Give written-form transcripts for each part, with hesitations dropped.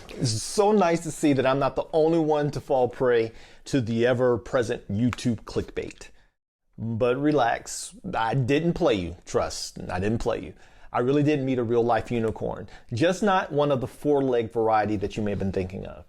It's so nice to see that I'm not the only one to fall prey to the ever-present YouTube clickbait. But relax, I didn't play you. Trust, I didn't play you. I really did meet a real-life unicorn, just not one of the four-leg variety that you may have been thinking of.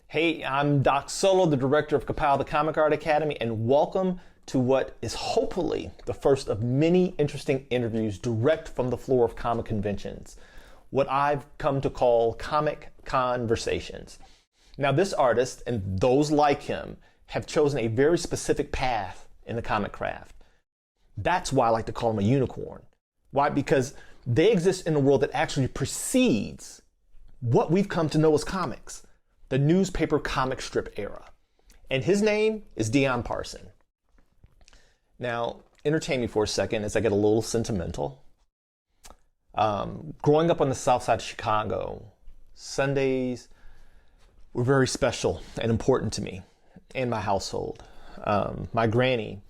Hey, I'm Doc Solo, the director of Ka-Pow, the Comic Art Academy, and welcome to what is hopefully the first of many interesting interviews direct from the floor of comic conventions, what I've come to call comic conversations. Now, this artist and those like him have chosen a very specific path in the comic craft. That's why I like to call him a unicorn. Why? Because they exist in a world that actually precedes what we've come to know as comics, the newspaper comic strip era. And his name is Deon Parson. Now, entertain me for a second as I get a little sentimental. Growing up on the south side of Chicago, Sundays were very special and important to me and my household. My granny,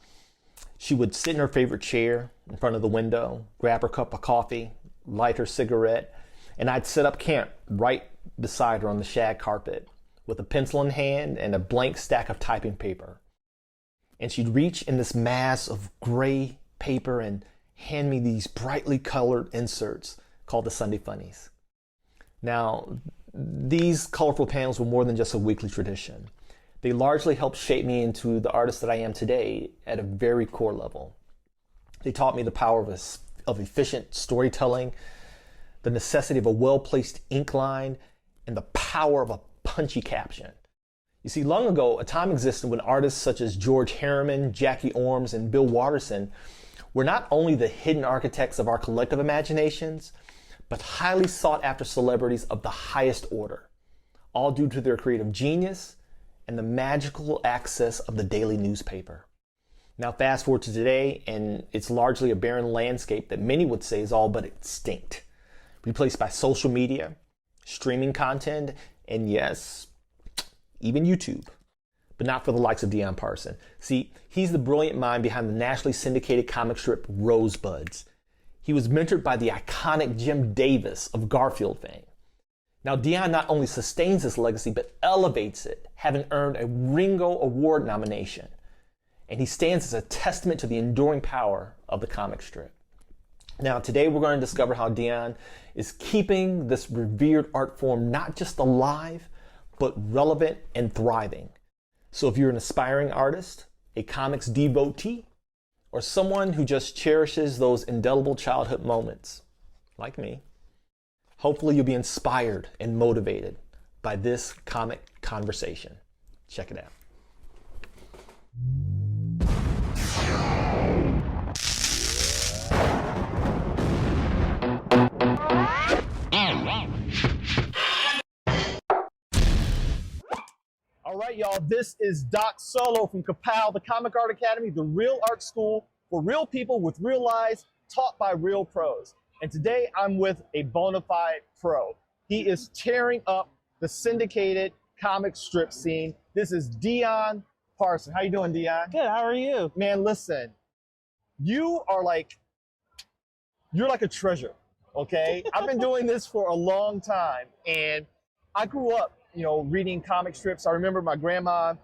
she would sit in her favorite chair in front of the window, grab her cup of coffee, light her cigarette, and I'd set up camp right beside her on the shag carpet with a pencil in hand and a blank stack of typing paper. And she'd reach in this mass of gray paper and hand me these brightly colored inserts called the Sunday Funnies. Now, these colorful panels were more than just a weekly tradition. They largely helped shape me into the artist that I am today at a very core level. They taught me the power of efficient storytelling, the necessity of a well-placed ink line, and the power of a punchy caption. You see, long ago, a time existed when artists such as George Harriman, Jackie Orms, and Bill Watterson were not only the hidden architects of our collective imaginations, but highly sought after celebrities of the highest order, all due to their creative genius and the magical access of the daily newspaper. Now fast forward to today, and it's largely a barren landscape that many would say is all but extinct, replaced by social media, streaming content, and yes, even YouTube, but not for the likes of Deon Parson. See, he's the brilliant mind behind the nationally syndicated comic strip Rosebuds. He was mentored by the iconic Jim Davis of Garfield fame. Now, Deon not only sustains this legacy, but elevates it, having earned a Ringo Award nomination. And he stands as a testament to the enduring power of the comic strip. Now, today we're going to discover how Deon is keeping this revered art form not just alive, but relevant and thriving. So if you're an aspiring artist, a comics devotee, or someone who just cherishes those indelible childhood moments, like me, hopefully you'll be inspired and motivated by this comic conversation. Check it out. All right, y'all, this is Doc Solo from Ka-Pow, the Comic Art Academy, the real art school for real people with real lives, taught by real pros. And today I'm with a bona fide pro. He is tearing up the syndicated comic strip scene. This is Deon Parson. How you doing, Deon? Good, how are you? Man, listen, you're like a treasure, okay? I've been doing this for a long time, and I grew up reading comic strips. I remember my grandma,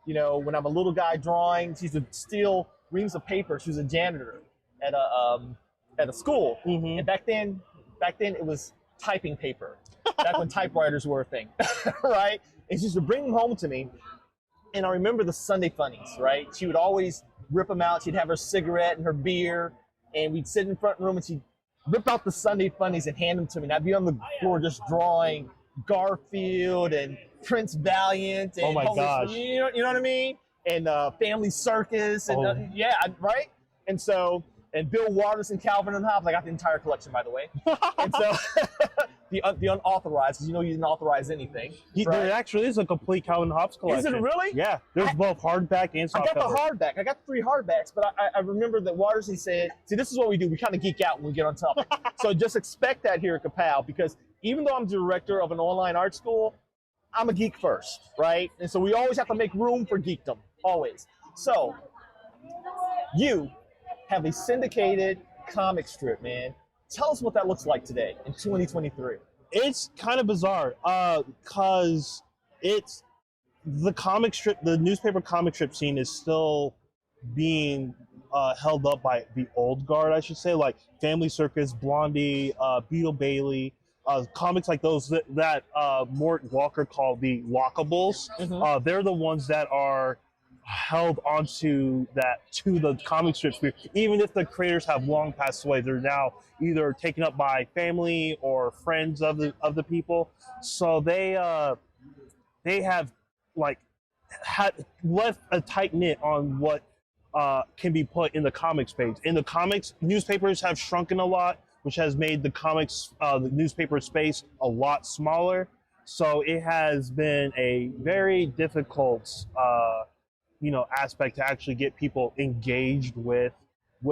when I'm a little guy drawing, she used to steal reams of paper. She was a janitor at a school. Mm-hmm. And back then it was typing paper, back when typewriters were a thing, right? And she used to bring them home to me. And I remember the Sunday Funnies, right? She would always rip them out. She'd have her cigarette and her beer, and we'd sit in the front room and she'd rip out the Sunday Funnies and hand them to me. And I'd be on the floor just drawing Garfield and Prince Valiant and oh my gosh, you know what I mean, and Family Circus and yeah, right. And so, and Bill Waters and Calvin and Hobbes. I got the entire collection, by the way. And so the unauthorized, because you didn't authorize anything. There actually is a complete Calvin Hobbes collection. Is it really? Yeah, there's both hardback and softcover. I got the hardback. I got 3 hardbacks, but I remember that Waters, he said, see, this is what we do. We kind of geek out when we get on topic. So just expect that here at Ka-Pow, because even though I'm director of an online art school, I'm a geek first, right? And so we always have to make room for geekdom, always. So you have a syndicated comic strip, man. Tell us what that looks like today in 2023. It's kind of bizarre, because it's the newspaper comic strip scene is still being held up by the old guard, I should say, like Family Circus, Blondie, Beetle Bailey, comics like those that Mort Walker called the Lockables. They're the ones that are held onto the comic strip sphere. Even if the creators have long passed away, they're now either taken up by family or friends of the people. So they have like had left a tight knit on what can be put in the comics page. In the comics, newspapers have shrunken a lot, which has made the comics, the newspaper space a lot smaller. So it has been a very difficult, aspect to actually get people engaged with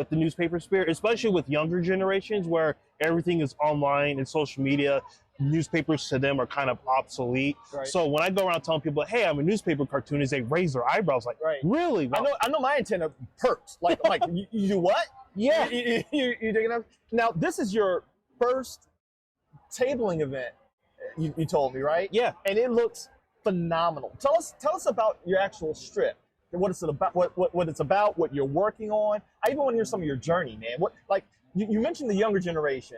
the newspaper spirit, especially with younger generations where everything is online and social media. Newspapers to them are kind of obsolete. Right. So when I go around telling people, "Hey, I'm a newspaper cartoonist," they raise their eyebrows like, Right. "Really?" Well, I know my antenna perks. Like you do what? Yeah. You digging up? Now this is your first tabling event. You told me, right? Yeah. And it looks phenomenal. Tell us about your actual strip. What it's about, what it's about, what you're working on. I even want to hear some of your journey, man. What, like you mentioned the younger generation.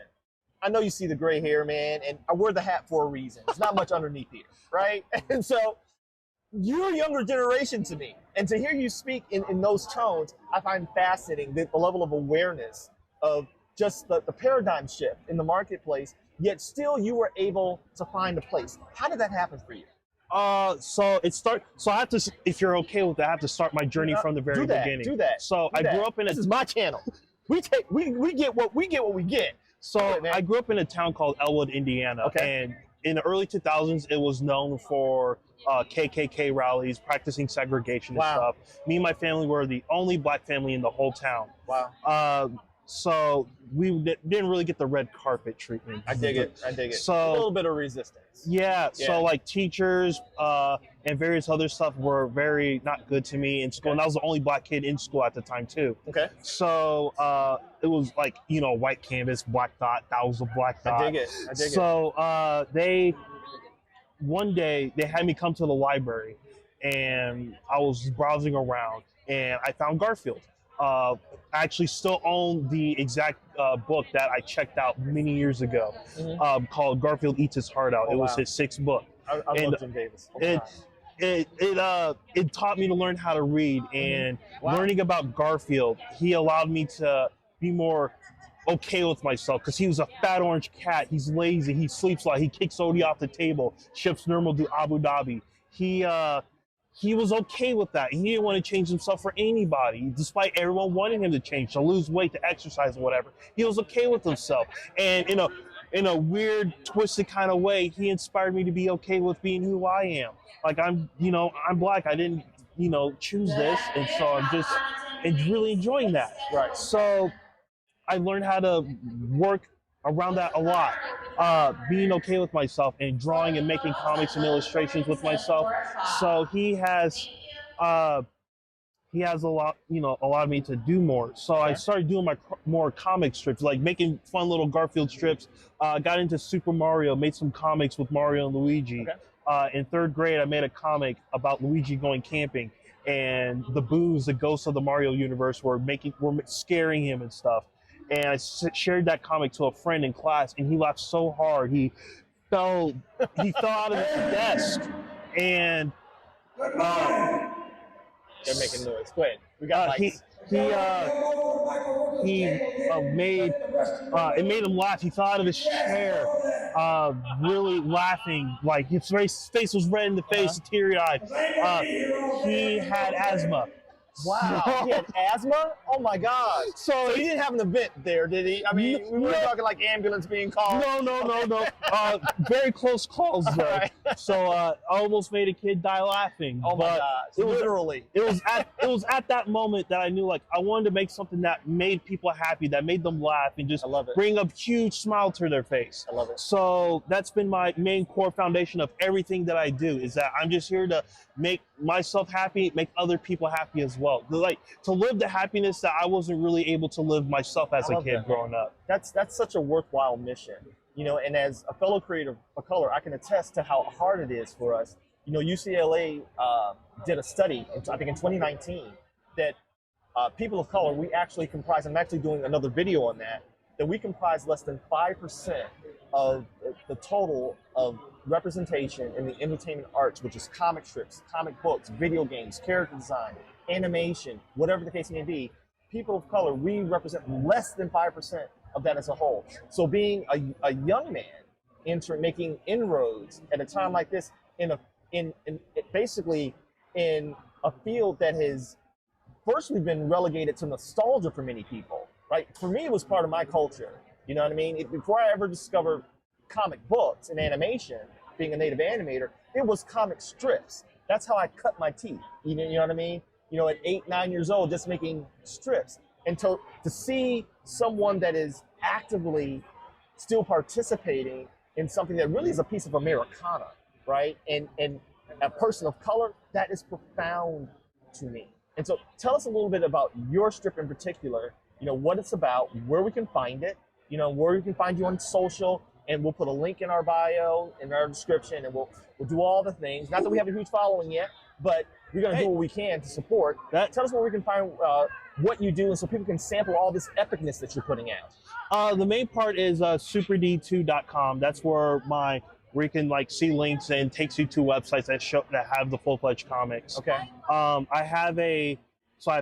I know you see the gray hair, man, and I wear the hat for a reason. There's not much underneath here, right? And so you're a younger generation to me. And to hear you speak in those tones, I find fascinating the level of awareness of just the paradigm shift in the marketplace, yet still you were able to find a place. How did that happen for you? So I have to, if you're okay with that, I have to start my journey from the very beginning. Do that. So I grew up in This is my channel. We get what we get. So I grew up in a town called Elwood, Indiana. Okay. And in the early 2000s, it was known for KKK rallies, practicing segregation and stuff. Me and my family were the only black family in the whole town. Wow. So we didn't really get the red carpet treatment. I dig it. So a little bit of resistance. Yeah. So like teachers and various other stuff were very not good to me in school. And I was the only black kid in school at the time too. Okay. So it was like, white canvas, black dot, that was a black dot. I dig it. So one day they had me come to the library and I was browsing around and I found Garfield. I actually still own the exact book that I checked out many years ago, called Garfield Eats His Heart Out. Oh, it was his sixth book. I love Jim Davis. It taught me to learn how to read, and learning about Garfield, he allowed me to be more okay with myself because he was a fat orange cat. He's lazy. He sleeps a lot. He kicks Odie off the table. Ships Nirmal to Abu Dhabi. He was okay with that. He didn't want to change himself for anybody, despite everyone wanting him to change, to lose weight, to exercise, or whatever. He was okay with himself. And in a weird, twisted kind of way, he inspired me to be okay with being who I am. Like I'm black. I didn't, choose this. And so I'm just really enjoying that. Right. So I learned how to work around that a lot. Being okay with myself and drawing and making comics and illustrations with myself. So he has allowed me to do more. So I started doing more comic strips, like making fun little Garfield strips. Got into Super Mario, made some comics with Mario and Luigi. In third grade, I made a comic about Luigi going camping, and the boos, the ghosts of the Mario universe, were scaring him and stuff. And I shared that comic to a friend in class, and he laughed so hard he fell out of his desk. And they're making noise. Go ahead. We got lights. It made him laugh. He fell out of his chair, really laughing. Like his face was red in the face, teary-eyed. He had asthma. Wow, he had asthma? Oh my God. So he didn't have an event there, did he? I mean, we were talking like ambulance being called. No. Very close calls though. Right. So I almost made a kid die laughing. Oh my gosh, literally. It was at that moment that I knew, like, I wanted to make something that made people happy, that made them laugh and just bring a huge smile to their face. I love it. So that's been my main core foundation of everything that I do, is that I'm just here to make myself happy, make other people happy as well. Like, to live the happiness that I wasn't really able to live myself as a kid growing up. That's such a worthwhile mission. and as a fellow creator of color, I can attest to how hard it is for us. UCLA did a study, I think in 2019, that people of color, we actually comprise, I'm actually doing another video on that we comprise less than 5% of the total of representation in the entertainment arts, which is comic strips, comic books, video games, character design, animation, whatever the case may be. People of color, we represent less than 5% of that as a whole. So being a young man making inroads at a time like this in basically in a field that has firstly been relegated to nostalgia for many people, right? For me, it was part of my culture. You know what I mean? Before I ever discovered comic books and animation, being a native animator, it was comic strips. That's how I cut my teeth. You know what I mean? At 8, 9 years old, just making strips. And to see someone that is actively still participating in something that really is a piece of Americana, right? And a person of color, that is profound to me. And so tell us a little bit about your strip in particular, what it's about, where we can find it, where we can find you on social, and we'll put a link in our bio, in our description, and we'll do all the things. Not that we have a huge following yet, but we're going to do what we can to support that. Tell us where we can find what you do, and so people can sample all this epicness that you're putting out. The main part is superd2.com. That's where you can see links and takes you to websites that have the full-fledged comics. Okay. I have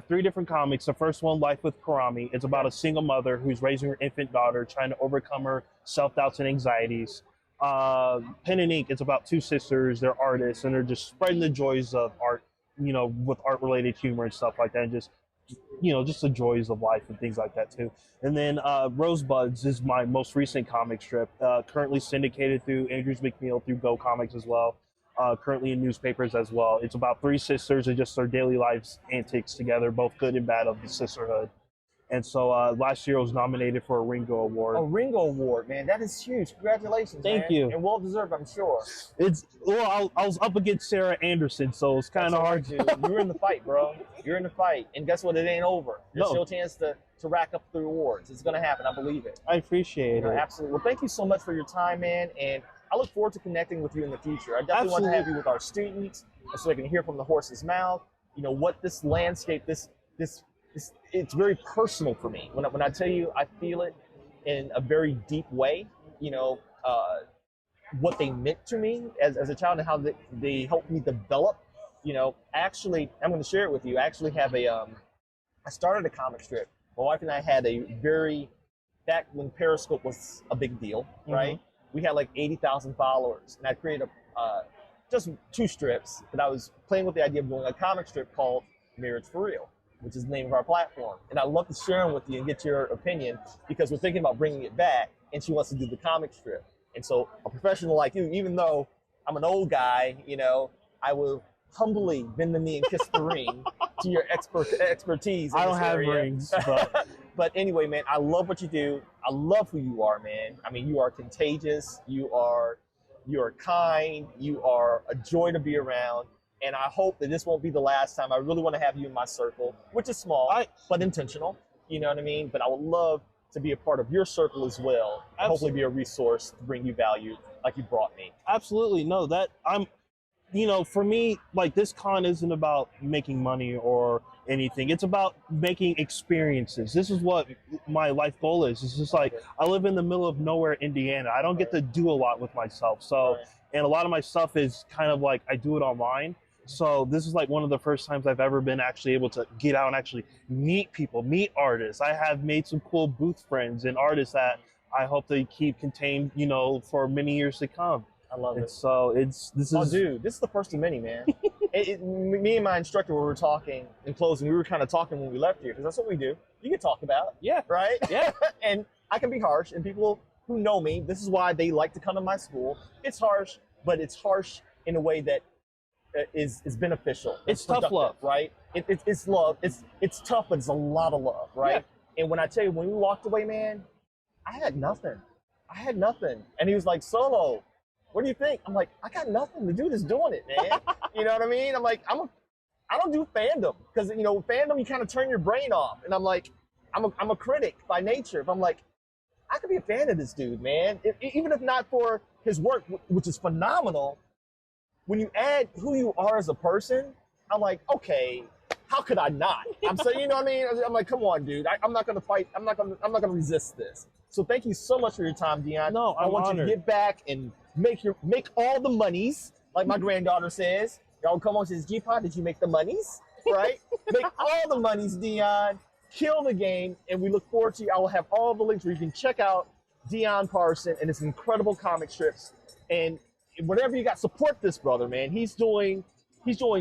3 different comics. The first one, Life with Kurami, it's about a single mother who's raising her infant daughter, trying to overcome her self-doubts and anxieties. Pen and Ink, it's about 2 sisters. They're artists, and they're just spreading the joys of art, with art-related humor and stuff like that, and just the joys of life and things like that too. And then Rosebuds is my most recent comic strip, currently syndicated through Andrews McNeil through Go Comics as well, currently in newspapers as well. It's about 3 sisters and just their daily lives antics together, both good and bad of the sisterhood. And so last year I was nominated for a Ringo Award. A Ringo Award, man, that is huge. Congratulations, Thank you. And well deserved, I'm sure. I was up against Sarah Anderson, so it's kind of hard. You're in the fight, bro. You're in the fight, and guess what? It ain't over. There's still a chance to rack up the awards. It's gonna happen. I believe it. I appreciate it. Absolutely. Well, thank you so much for your time, man, and I look forward to connecting with you in the future. I definitely want to have you with our students, so they can hear from the horse's mouth. What this landscape, it's very personal for me. When I tell you, I feel it in a very deep way. What they meant to me as a child and how they helped me develop. Actually, I'm going to share it with you. I actually have I started a comic strip. My wife and I had back when Periscope was a big deal, right? Mm-hmm. We had like 80,000 followers, and I created just 2 strips, but I was playing with the idea of doing a comic strip called Marriage for Real, which is the name of our platform. And I'd love to share them with you and get your opinion, because we're thinking about bringing it back, and she wants to do the comic strip. And so a professional like you, even though I'm an old guy, I will humbly bend the knee and kiss the ring to your expertise in I don't this have area. rings, but... But anyway, man, I love what you do. I love who you are, man. I mean, you are contagious. You are kind. You are a joy to be around. And I hope that this won't be the last time. I really want to have you in my circle, which is small, but intentional. You know what I mean? But I would love to be a part of your circle as well. And hopefully be a resource to bring you value like you brought me. Absolutely. No, for me, this con isn't about making money or anything. It's about making experiences. This is what my life goal is. It's just I live in the middle of nowhere, Indiana. I don't get to do a lot with myself. So, and a lot of my stuff is kind of I do it online. So this is one of the first times I've ever been actually able to get out and actually meet people, meet artists. I have made some cool booth friends and artists that I hope to keep contained, for many years to come. I love it. So dude, this is the first of many, man. Me and my instructor, we were talking in closing. We were kind of talking when we left here, because that's what we do. You can talk about, right? Yeah. And I can be harsh, and people who know me, this is why they like to come to my school. It's harsh, but it's harsh in a way that is beneficial. It's tough love, right? It's love. It's tough, but it's a lot of love, right? Yeah. And when I tell you, when we walked away, man, I had nothing. And he was like, Solo, what do you think? I'm like, I got nothing. The dude is doing it, man. You know what I mean? I'm like, I don't do fandom, because fandom, you kind of turn your brain off. And I'm like, I'm a critic by nature. If I'm like, I could be a fan of this dude, man. Even if not for his work, which is phenomenal, when you add who you are as a person, I'm like, okay, how could I not? I'm saying, you know what I mean? I'm like, come on, dude. I'm not gonna fight. I'm not gonna resist this. So thank you so much for your time, Deon. No, I I'm want honored. you to get back and make all the monies, like my granddaughter says. Y'all come on, says, G-Pod, did you make the monies? Right? Make all the monies, Deon. Kill the game, and we look forward to you. I will have all the links where you can check out Deon Parson and his incredible comic strips. And whatever you got, support this brother, man. He's doing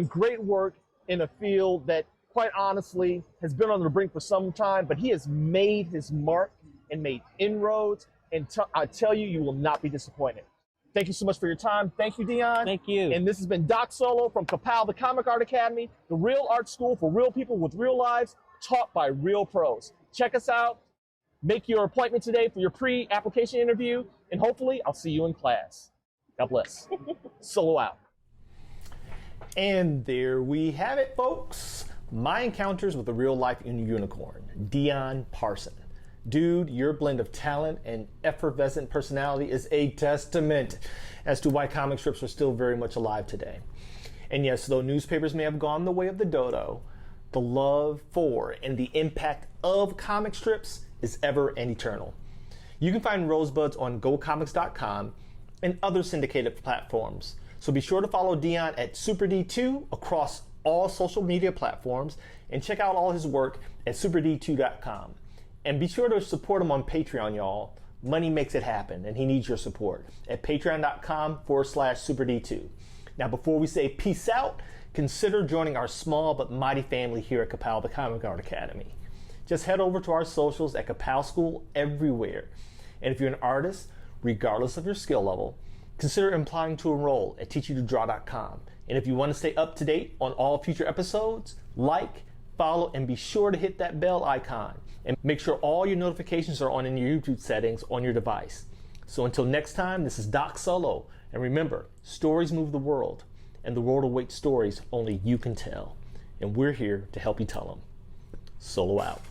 great work in a field that, quite honestly, has been on the brink for some time, but he has made his mark and made inroads. And I tell you, you will not be disappointed. Thank you so much for your time. Thank you, Deon. Thank you. And this has been Doc Solo from Ka-Pow, the Comic Art Academy, the real art school for real people with real lives, taught by real pros. Check us out. Make your appointment today for your pre-application interview, and hopefully I'll see you in class. God bless. Solo out. And there we have it, folks. My encounters with a real-life unicorn, Deon Parson. Dude, your blend of talent and effervescent personality is a testament as to why comic strips are still very much alive today. And yes, though newspapers may have gone the way of the dodo, the love for and the impact of comic strips is ever and eternal. You can find Rosebuds on GoComics.com and other syndicated platforms. So be sure to follow Deon at SuperD2 across all social media platforms and check out all his work at SuperD2.com. And be sure to support him on Patreon, y'all. Money makes it happen, and he needs your support at patreon.com/SuperD2. Now, before we say peace out, consider joining our small but mighty family here at Ka-Pow, the Comic Art Academy. Just head over to our socials at Ka-Pow School everywhere. And if you're an artist, regardless of your skill level, consider applying to enroll at teachyoutodraw.com. And if you want to stay up to date on all future episodes, like, follow, and be sure to hit that bell icon. And make sure all your notifications are on in your YouTube settings on your device. So until next time, this is Doc Solo. And remember, stories move the world, and the world awaits stories only you can tell. And we're here to help you tell them. Solo out.